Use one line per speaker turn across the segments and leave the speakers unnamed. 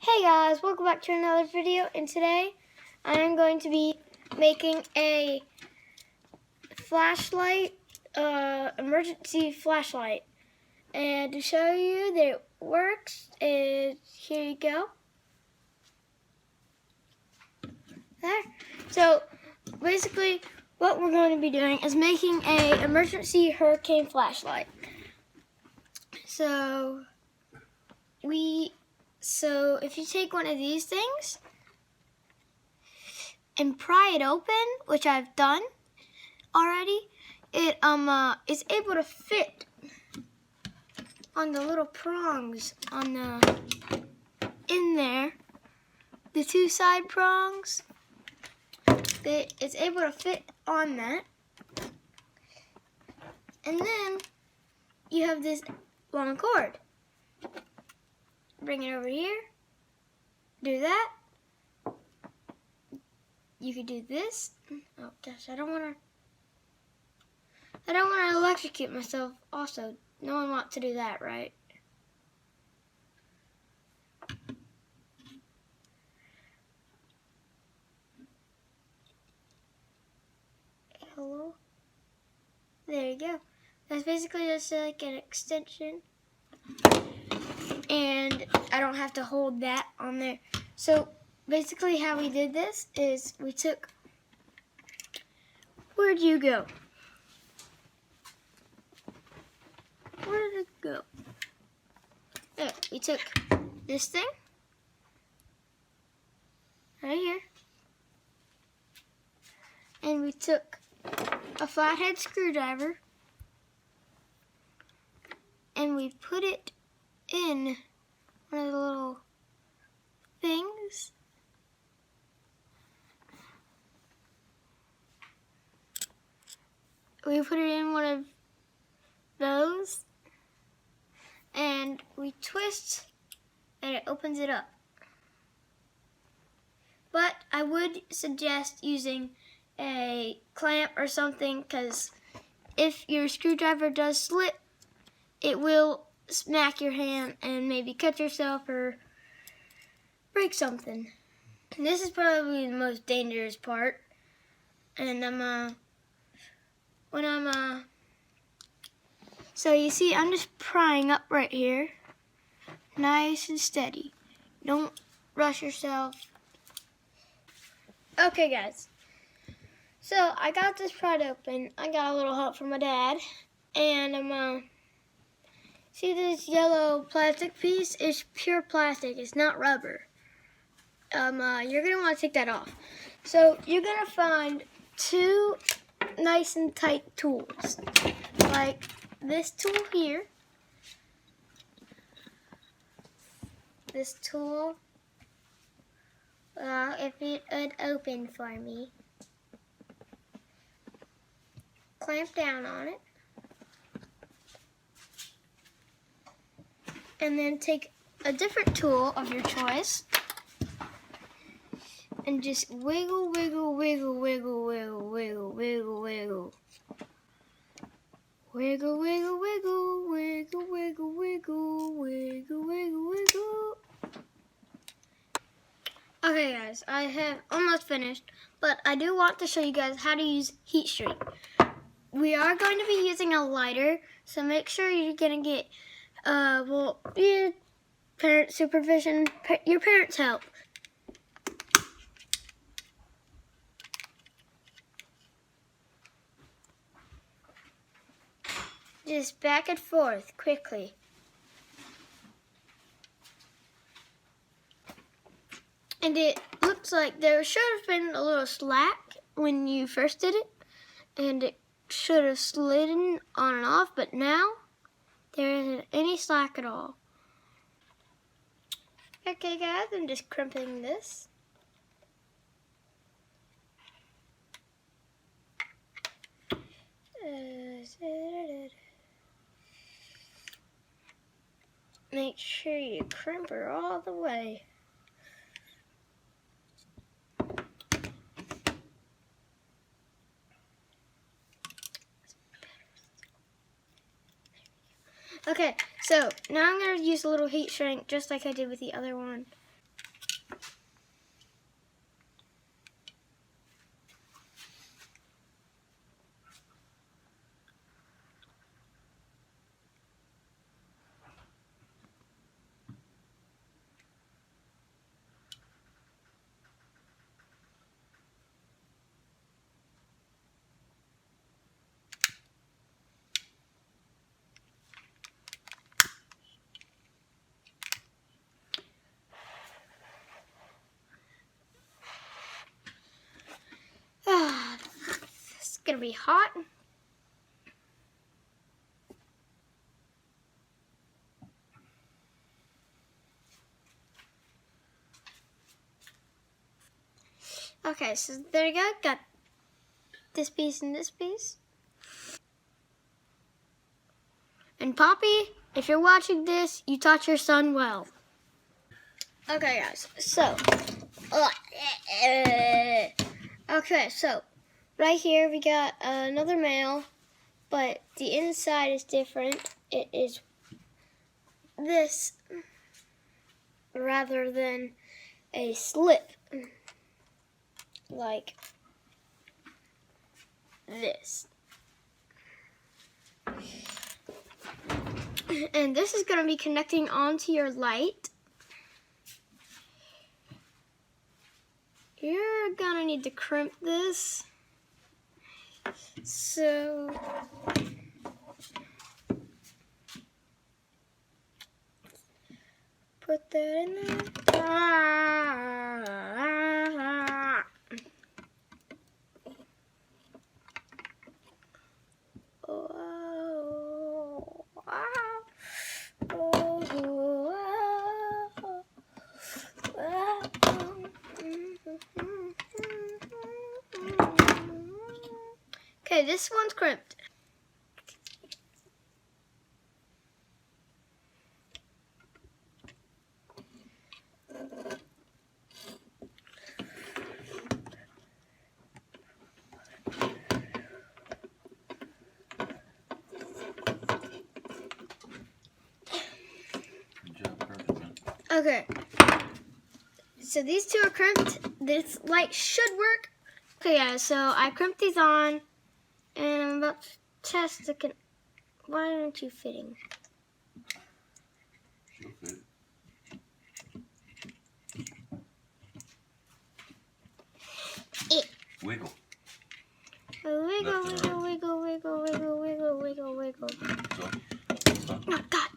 Hey guys, welcome back to another video, and today I am going to be making a flashlight, emergency flashlight. And to show you that it works, here you go. There. So basically what we're going to be doing is making a emergency hurricane flashlight. So if you take one of these things and pry it open, which I've done already, it is able to fit on the little prongs in there, the two side prongs. It's able to fit on that, and then you have this long cord. Bring it over here. Do that. You could do this. Oh gosh, I don't want to electrocute myself. Also, no one wants to do that, right? Hello. There you go. That's basically just like an extension, and I don't have to hold that on there. So basically how we did this is we took, where'd you go? Where did it go? There, we took this thing right here, and we took a flathead screwdriver and we put it in one of the little things. We put it in one of those, and we twist, and it opens it up. But I would suggest using a clamp or something, because if your screwdriver does slip, it will smack your hand and maybe cut yourself or break something. And this is probably the most dangerous part. And so you see, I'm just prying up right here, nice and steady. Don't rush yourself. Okay guys, so I got this pried open. I got a little help from my dad, and see this yellow plastic piece? It's pure plastic, it's not rubber. You're gonna want to take that off. So you're gonna find two nice and tight tools, like this tool here, this tool. Well, if it would open for me. Clamp down on it. And then take a different tool of your choice and just wiggle, wiggle, wiggle, wiggle, wiggle, wiggle, wiggle, wiggle. Wiggle, wiggle, wiggle, wiggle, wiggle, wiggle, wiggle, wiggle, wiggle. Okay guys, I have almost finished, but I do want to show you guys how to use heat shrink. We are going to be using a lighter, so make sure you're gonna get, your parent supervision, your parents' help. Just back and forth quickly. And it looks like there should have been a little slack when you first did it, and it should have slidden on and off, but now there isn't any slack at all. Okay guys, I'm just crimping this. Make sure you crimp her all the way. Okay, so now I'm going to use a little heat shrink just like I did with the other one. gonna be hot. Okay, so there you go. Got this piece and this piece. And Poppy, if you're watching this, you taught your son well. Okay, guys, so, okay, so, right here we got another male, but the inside is different. It is this rather than a slip, like this. And this is going to be connecting onto your light. You're going to need to crimp this. So, put that in there. Okay, this one's crimped. Okay, so these two are crimped. This light should work. Okay, guys, so I crimped these on, and I'm about to test the why aren't you fitting?
She'll fit. Wiggle.
Wiggle, wiggle, wiggle, wiggle, wiggle, wiggle, wiggle, wiggle.
So,
Oh, God.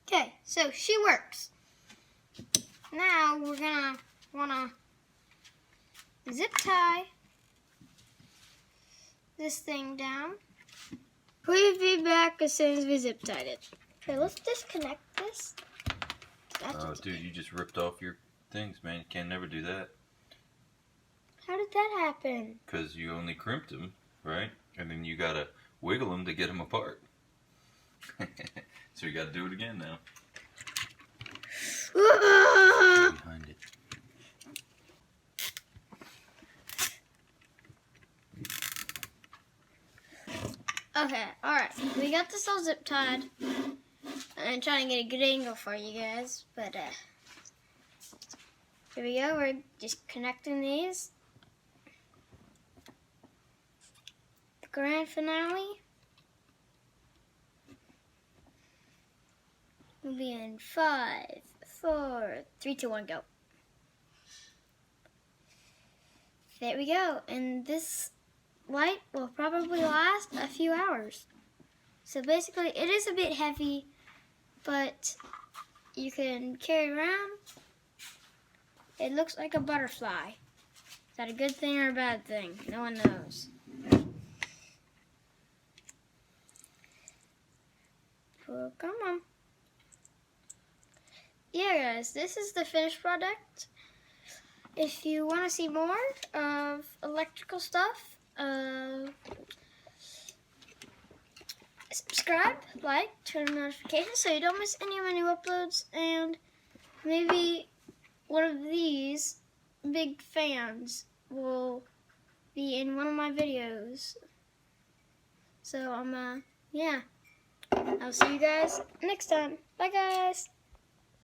Okay, so she works. Now we're gonna wanna zip tie this thing down. We'll be back as soon as we zip tied it. Okay, let's disconnect this.
oh, dude, you just ripped off your things, man. You can never do that.
How did that happen?
Because you only crimped them, right? And then you gotta wiggle them to get them apart. So you gotta do it again now. Behind it.
Okay, alright. We got this all zip tied. I'm trying to get a good angle for you guys, but here we go. We're just connecting these. The grand finale will be in 5, 4, 3, 2, 1, go. There we go. And this light will probably last a few hours. So basically, it is a bit heavy, but you can carry around. It looks like a butterfly. Is that a good thing or a bad thing? No one knows. Oh, come on. Yeah, guys, this is the finished product. If you want to see more of electrical stuff, subscribe, like, turn on notifications so you don't miss any of my new uploads, and maybe one of these big fans will be in one of my videos. So, yeah, I'll see you guys next time. Bye, guys.